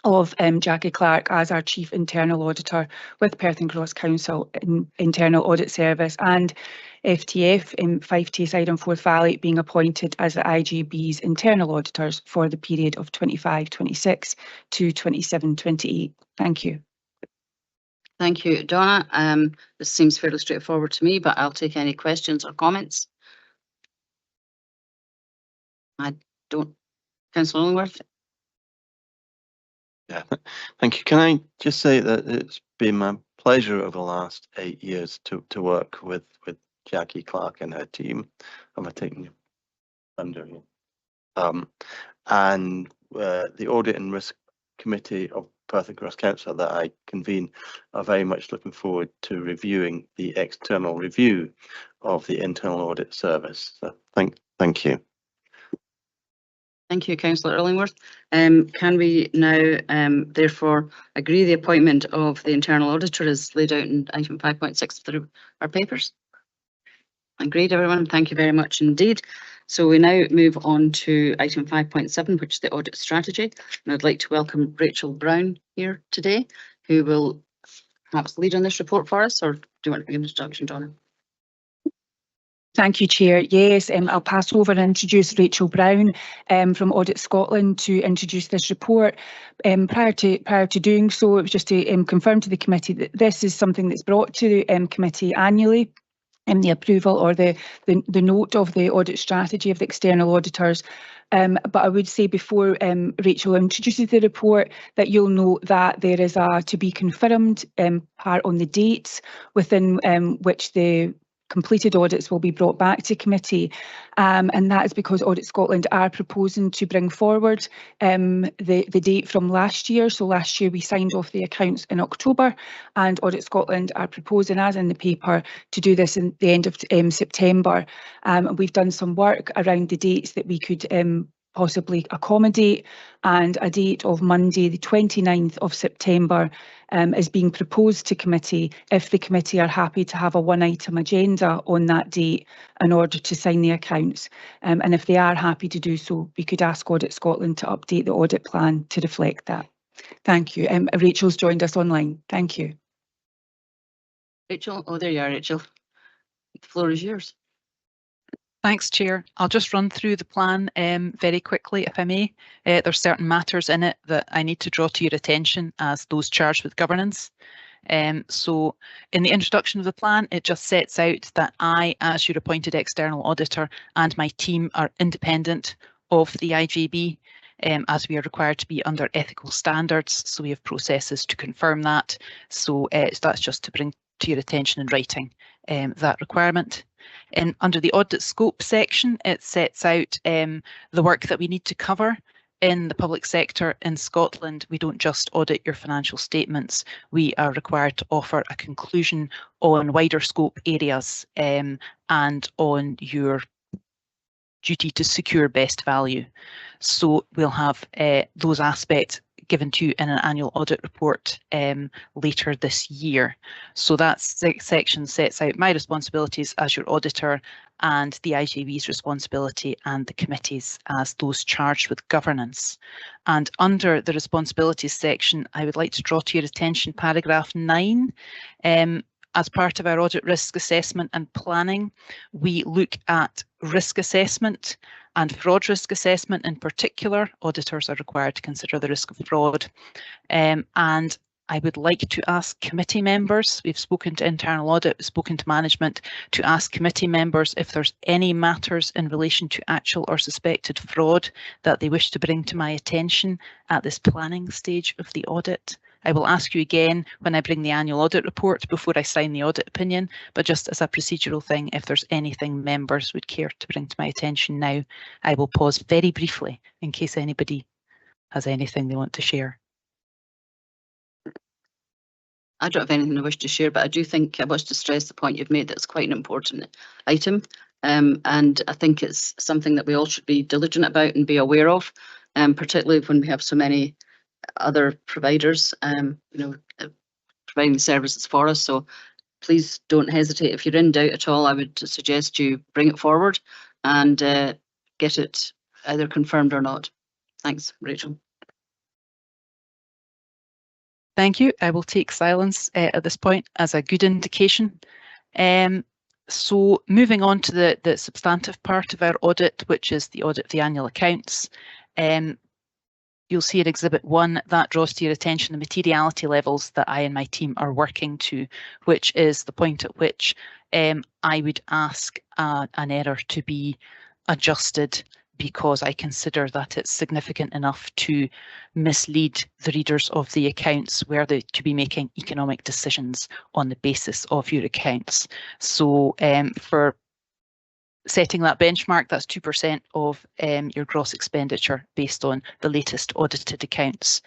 of Jackie Clark as our Chief Internal Auditor with Perth and Kinross Council Internal Audit Service, and FTF in Fife, Tayside and Forth Valley being appointed as the IJB's internal auditors for the period of 25-26 to 27-28. Thank you. Thank you, Donna. This seems fairly straightforward to me, but I'll take any questions or comments. I don't. Councillor Illingworth? Yeah, thank you. Can I just say that it's been my pleasure over the last 8 years to work with Jackie Clark and her team. Am I taking you under here? And the Audit and Risk Committee of Perth and Kinross Council that I convene are very much looking forward to reviewing the external review of the internal audit service. So thank you. Thank you, Councillor Illingworth. Can we now therefore agree the appointment of the internal auditor as laid out in item 5.6 of our papers? Agreed, everyone. Thank you very much indeed. So we now move on to item 5.7, which is the audit strategy. And I'd like to welcome Rachel Brown here today, who will perhaps lead on this report for us, or do you want to give an introduction, Donna? Thank you, Chair. Yes, I'll pass over and introduce Rachel Brown from Audit Scotland to introduce this report. Prior to doing so, it was just to confirm to the committee that this is something that's brought to the committee annually. The approval or the note of the audit strategy of the external auditors. But I would say before Rachel introduces the report that you'll note that there is a to be confirmed part on the dates within which the completed audits will be brought back to committee, and that is because Audit Scotland are proposing to bring forward the date from last year. So last year we signed off the accounts in October, and Audit Scotland are proposing, as in the paper, to do this in the end of September. We've done some work around the dates that we could possibly accommodate, and a date of Monday the 29th of September is being proposed to committee if the committee are happy to have a one-item agenda on that date in order to sign the accounts. And if they are happy to do so, we could ask Audit Scotland to update the audit plan to reflect that. Thank you. Rachel's joined us online. Thank you. Rachel, oh there you are, Rachel. The floor is yours. Thanks, Chair. I'll just run through the plan very quickly, if I may. There's certain matters in it that I need to draw to your attention as those charged with governance. So in the introduction of the plan, it just sets out that I, as your appointed external auditor, and my team are independent of the IJB, as we are required to be under ethical standards. So we have processes to confirm that. So that's just to bring to your attention in writing that requirement. Under the audit scope section, it sets out the work that we need to cover in the public sector in Scotland. We don't just audit your financial statements. We are required to offer a conclusion on wider scope areas and on your duty to secure best value. So we'll have those aspects given to you in an annual audit report later this year. So that section sets out my responsibilities as your auditor and the IJB's responsibility and the committees as those charged with governance. And under the responsibilities section, I would like to draw to your attention paragraph 9. As part of our audit risk assessment and planning, we look at risk assessment and fraud risk assessment in particular. Auditors are required to consider the risk of fraud. And I would like to ask committee members, we've spoken to internal audit, we've spoken to management, to ask committee members if there's any matters in relation to actual or suspected fraud that they wish to bring to my attention at this planning stage of the audit. I will ask you again when I bring the annual audit report before I sign the audit opinion, but just as a procedural thing, if there's anything members would care to bring to my attention now, I will pause very briefly in case anybody has anything they want to share. I don't have anything I wish to share, but I do think I wish to stress the point you've made. That's quite an important item. And I think it's something that we all should be diligent about and be aware of, particularly when we have so many other providers, providing services for us. So please don't hesitate. If you're in doubt at all, I would suggest you bring it forward and get it either confirmed or not. Thanks, Rachel. Thank you. I will take silence at this point as a good indication. So moving on to the substantive part of our audit, which is the audit of the annual accounts. You'll see in Exhibit 1 that draws to your attention the materiality levels that I and my team are working to, which is the point at which I would ask an error to be adjusted because I consider that it's significant enough to mislead the readers of the accounts were they to be making economic decisions on the basis of your accounts. So for setting that benchmark, that's 2% of your gross expenditure based on the latest audited accounts,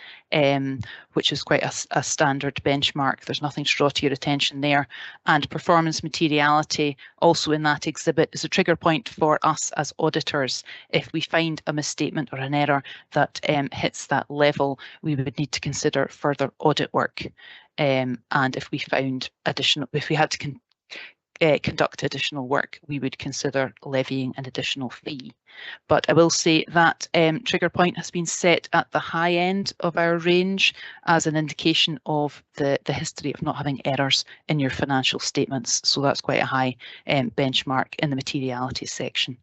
which is quite a standard benchmark. There's nothing to draw to your attention there. And performance materiality, also in that exhibit, is a trigger point for us as auditors. If we find a misstatement or an error that hits that level, we would need to consider further audit work. And if we found additional, if we had to conduct additional work, we would consider levying an additional fee. But I will say that trigger point has been set at the high end of our range as an indication of the history of not having errors in your financial statements. So that's quite a high benchmark in the materiality section.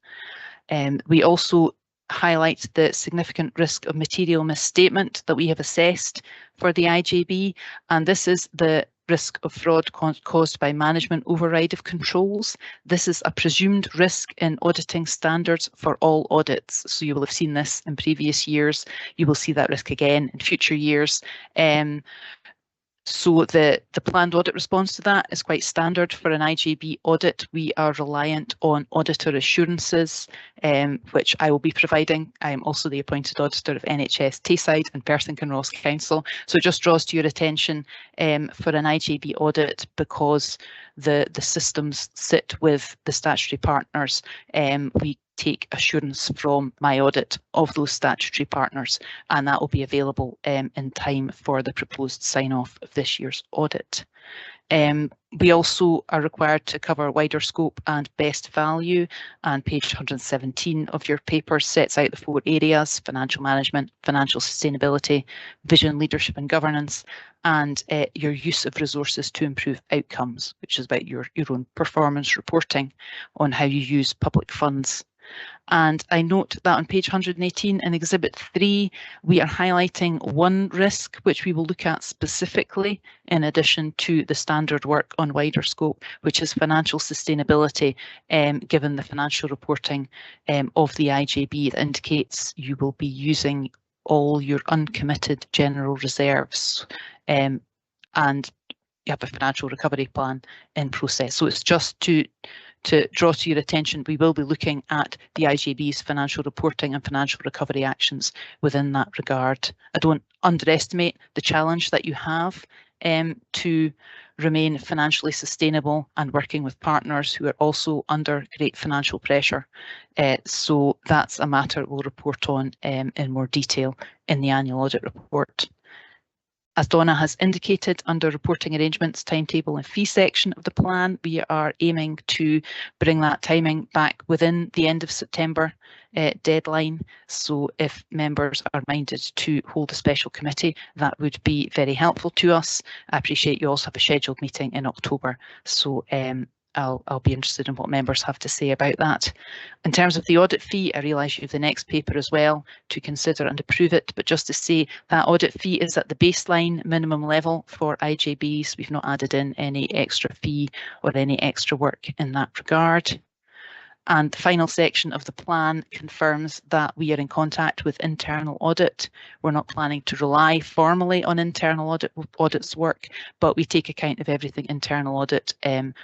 We also highlight the significant risk of material misstatement that we have assessed for the IJB, and this is the risk of fraud caused by management override of controls. This is a presumed risk in auditing standards for all audits. So you will have seen this in previous years. You will see that risk again in future years. So the planned audit response to that is quite standard for an IJB audit. We are reliant on auditor assurances, which I will be providing. I am also the appointed auditor of NHS Tayside and Perth and Kinross Council. So it just draws to your attention for an IJB audit, because the systems sit with the statutory partners. We take assurance from my audit of those statutory partners, and that will be available in time for the proposed sign-off of this year's audit. We also are required to cover wider scope and best value, and page 117 of your paper sets out the 4 areas: financial management, financial sustainability, vision, leadership and governance, and your use of resources to improve outcomes, which is about your own performance reporting on how you use public funds. And I note that on page 118 in Exhibit 3, we are highlighting one risk which we will look at specifically in addition to the standard work on wider scope, which is financial sustainability, given the financial reporting of the IJB that indicates you will be using all your uncommitted general reserves, and you have a financial recovery plan in process. So it's just to draw to your attention, we will be looking at the IJB's financial reporting and financial recovery actions within that regard. I don't underestimate the challenge that you have to remain financially sustainable and working with partners who are also under great financial pressure. So that's a matter we'll report on in more detail in the annual audit report. As Donna has indicated, under reporting arrangements, timetable and fee section of the plan, we are aiming to bring that timing back within the end of September deadline. So if members are minded to hold a special committee, that would be very helpful to us. I appreciate you also have a scheduled meeting in October, so I'll be interested in what members have to say about that. In terms of the audit fee, I realise you have the next paper as well to consider and approve it, but just to say that audit fee is at the baseline minimum level for IJBs. We've not added in any extra fee or any extra work in that regard. And the final section of the plan confirms that we are in contact with internal audit. We're not planning to rely formally on internal audit's work, but we take account of everything internal audit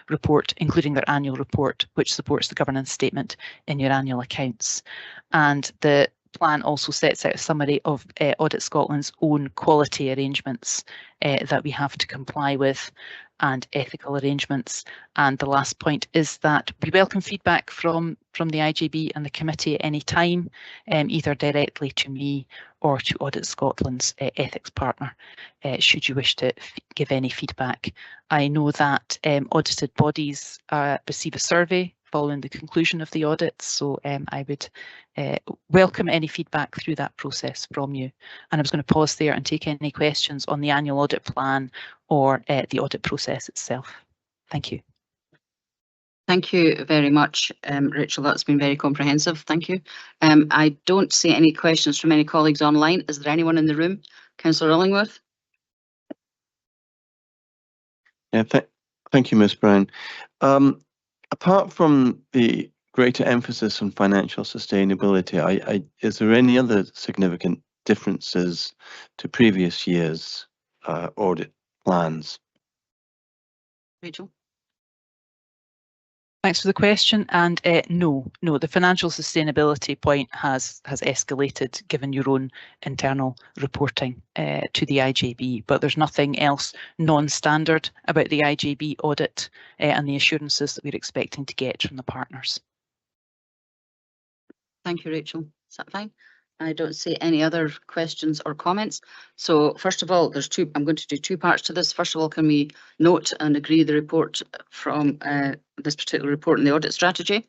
report, including their annual report, which supports the governance statement in your annual accounts. And the plan also sets out a summary of Audit Scotland's own quality arrangements that we have to comply with, and ethical arrangements. And the last point is that we welcome feedback from the IJB and the committee at any time, either directly to me or to Audit Scotland's ethics partner, should you wish to give any feedback. I know that audited bodies receive a survey following the conclusion of the audit, so I would welcome any feedback through that process from you. And I was going to pause there and take any questions on the annual audit plan or the audit process itself. Thank you. Thank you very much, Rachel. That's been very comprehensive. Thank you. I don't see any questions from any colleagues online. Is there anyone in the room? Councillor Illingworth? Yeah, thank you, Ms. Brown. Apart from the greater emphasis on financial sustainability, is there any other significant differences to previous years' audit plans? Rachel? Thanks for the question. And no, the financial sustainability point has escalated given your own internal reporting to the IJB, but there's nothing else non-standard about the IJB audit and the assurances that we're expecting to get from the partners. Thank you, Rachel. Is that fine? I don't see any other questions or comments. So first of all, I'm going to do two parts to this. First of all, can we note and agree the report from this particular report in the audit strategy?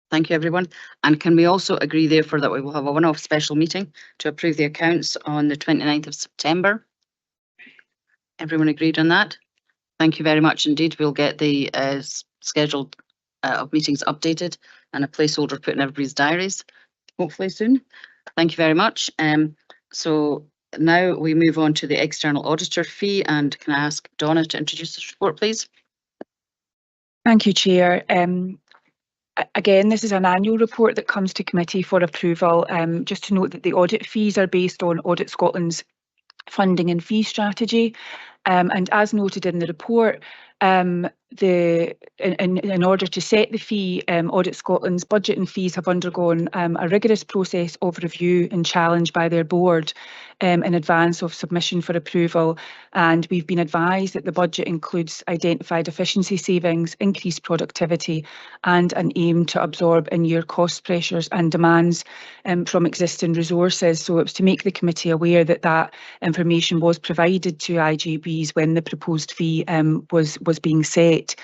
Thank you, everyone. And can we also agree therefore that we will have a one-off special meeting to approve the accounts on the 29th of September? Everyone agreed on that? Thank you very much indeed. We'll get the schedule of meetings updated and a placeholder put in everybody's diaries, hopefully soon. Thank you very much. So now we move on to the external auditor fee, and can I ask Donna to introduce this report, please? Thank you, Chair. Again, this is an annual report that comes to committee for approval. Just to note that the audit fees are based on Audit Scotland's funding and fee strategy. And as noted in the report, in order to set the fee, Audit Scotland's budget and fees have undergone a rigorous process of review and challenge by their board in advance of submission for approval. And we've been advised that the budget includes identified efficiency savings, increased productivity, and an aim to absorb in-year cost pressures and demands from existing resources. So it was to make the committee aware that that information was provided to IJBs when the proposed fee was being set.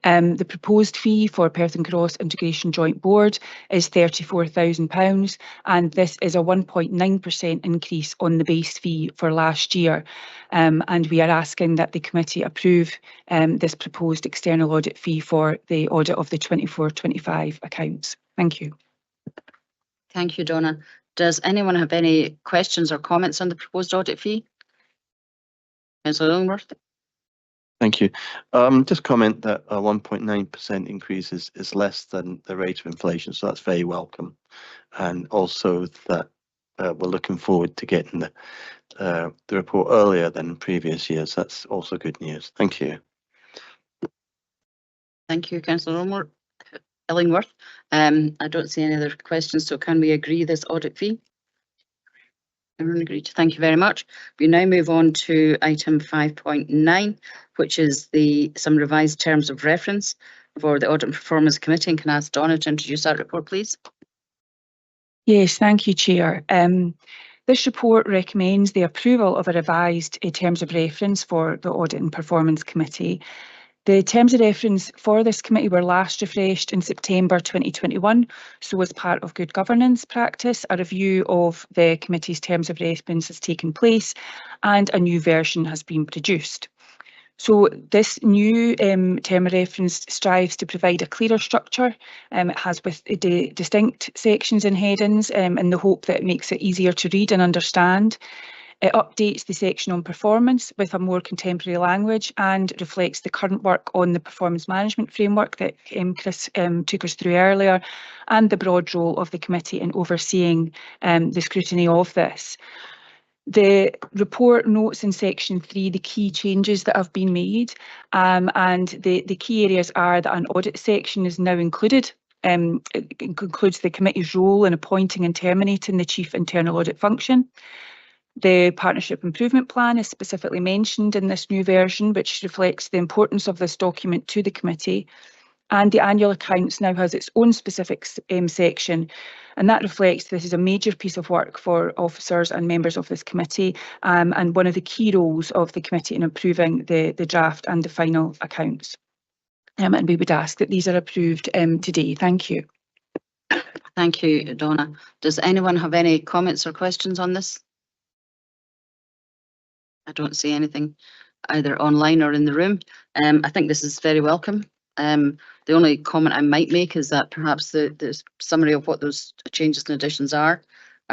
The proposed fee for Perth and Kinross Integration Joint Board is £34,000, and this is a 1.9% increase on the base fee for last year. And we are asking that the committee approve this proposed external audit fee for the audit of the 24-25 accounts. Thank you. Thank you, Donna. Does anyone have any questions or comments on the proposed audit fee? Councillor Illingworth? Thank you. Just comment that a 1.9% increase is less than the rate of inflation, so that's very welcome. And also that we're looking forward to getting the report earlier than previous years. That's also good news. Thank you. Thank you, Councillor Illingworth. I don't see any other questions, so can we agree this audit fee? Everyone agreed. Thank you very much. We now move on to item 5.9, which is some revised terms of reference for the Audit and Performance Committee. And can I ask Donna to introduce that report, please? Yes, thank you, Chair. This report recommends the approval of a revised terms of reference for the Audit and Performance Committee. The terms of reference for this committee were last refreshed in September 2021, so as part of good governance practice, a review of the committee's terms of reference has taken place and a new version has been produced. So this new term of reference strives to provide a clearer structure. It has with distinct sections and headings in the hope that it makes it easier to read and understand. It updates the section on performance with a more contemporary language and reflects the current work on the performance management framework that Chris took us through earlier, and the broad role of the committee in overseeing the scrutiny of this. The report notes in section 3 the key changes that have been made, and the key areas are that an audit section is now included. It includes the committee's role in appointing and terminating the chief internal audit function. The Partnership Improvement Plan is specifically mentioned in this new version, which reflects the importance of this document to the committee. And the annual accounts now has its own specific section, and that reflects this is a major piece of work for officers and members of this committee, and one of the key roles of the committee in improving the draft and the final accounts. And we would ask that these are approved today. Thank you. Thank you, Donna. Does anyone have any comments or questions on this? I don't see anything either online or in the room. I think this is very welcome. The only comment I might make is that perhaps the summary of what those changes and additions are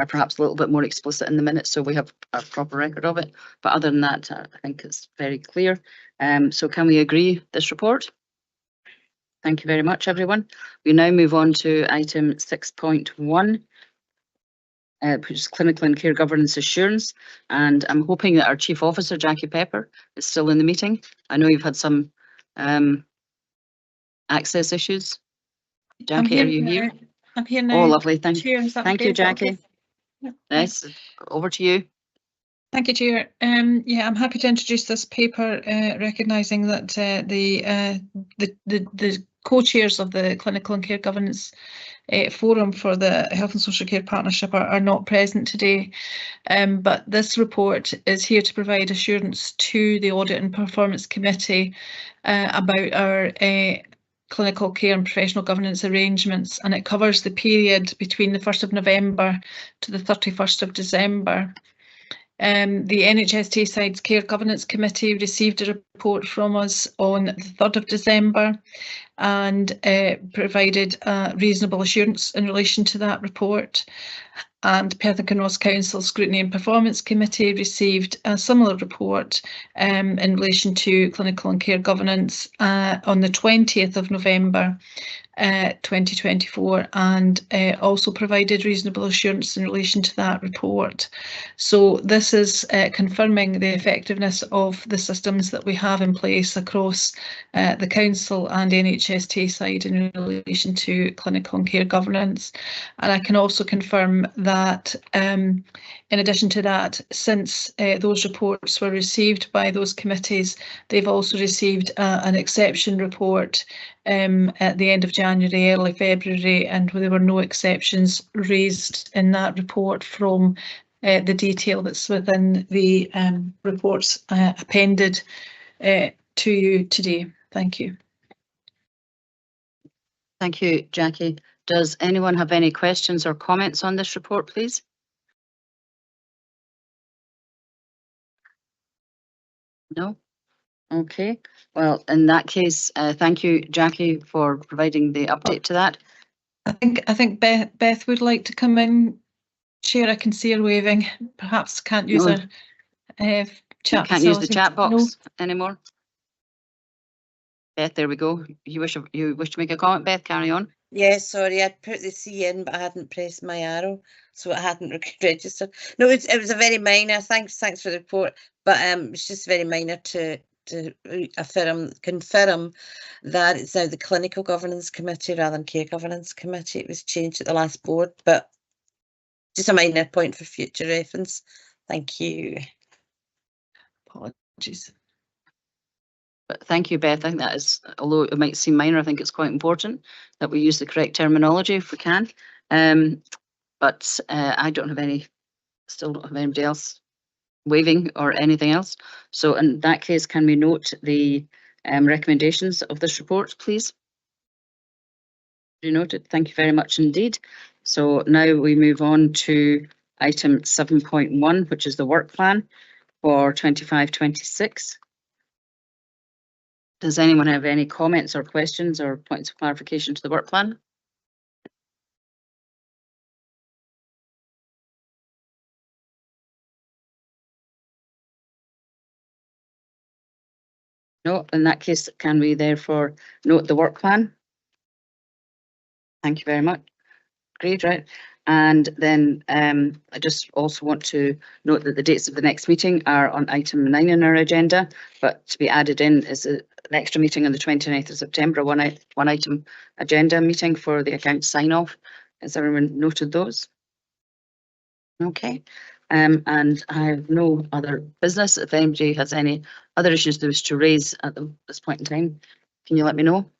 perhaps a little bit more explicit in the minutes, so we have a proper record of it. But other than that, I think it's very clear. So can we agree this report? Thank you very much, everyone. We now move on to item 6.1. Which is clinical and care governance assurance, and I'm hoping that our chief officer Jackie Pepper is still in the meeting. I know you've had some access issues. Jackie, are you here? I'm here now. Oh, lovely. Thank you. Chair, Thank you, Jackie. Yeah, Nice. Over to you. Thank you, Chair. Yeah, I'm happy to introduce this paper, recognising that the co-chairs of the Clinical and Care Governance Forum for the Health and Social Care Partnership are not present today. But this report is here to provide assurance to the Audit and Performance Committee about our clinical care and professional governance arrangements, and it covers the period between the 1st of November to the 31st of December. The NHS Tayside's Care Governance Committee received a report from us on the 3rd of December and provided reasonable assurance in relation to that report. And Perth and Kinross Council Scrutiny and Performance Committee received a similar report in relation to clinical and care governance on the 20th of November 2024, and also provided reasonable assurance in relation to that report. So this is confirming the effectiveness of the systems that we have in place across the Council and NHS Tayside in relation to clinical and care governance. And I can also confirm that in addition to that, since those reports were received by those committees, they've also received an exception report at the end of January, early February, and there were no exceptions raised in that report from the detail that's within the reports appended to you today. Thank you. Thank you, Jackie. Does anyone have any questions or comments on this report, please? No? Okay. Well, in that case, thank you, Jackie, for providing the update to that. I think Beth would like to come in. Chair, I can see her waving. Perhaps can't use her chat. Can't use the chat box anymore. Beth, there we go. You wish to make a comment, Beth? Carry on. Yeah, sorry, I'd put the C in, but I hadn't pressed my arrow, so it hadn't registered. No, it was a very minor. Thanks for the report, but it's just very minor to confirm that it's now the Clinical Governance Committee rather than Care Governance Committee. It was changed at the last board, but just a minor point for future reference. Thank you. Apologies. But thank you, Beth. I think that is, although it might seem minor, I think it's quite important that we use the correct terminology if we can. But I don't have any, still don't have anybody else waving or anything else. So in that case, can we note the recommendations of this report, please? You noted. Thank you very much indeed. So now we move on to item 7.1, which is the work plan for 25-26. Does anyone have any comments or questions or points of clarification to the work plan? No, in that case, can we therefore note the work plan? Thank you very much. Great, right. And then I just also want to note that the dates of the next meeting are on item 9 in our agenda, but to be added in is an extra meeting on the 29th of September, one item agenda meeting for the account sign off. Has everyone noted those? Okay. And I have no other business. If anybody has any other issues they wish to raise at this point in time, can you let me know?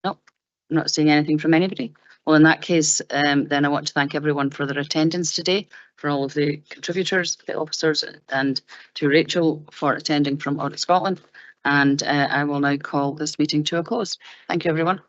No, I'm not seeing anything from anybody. Well, in that case, then I want to thank everyone for their attendance today, for all of the contributors, the officers, and to Rachel for attending from Audit Scotland. And I will now call this meeting to a close. Thank you, everyone.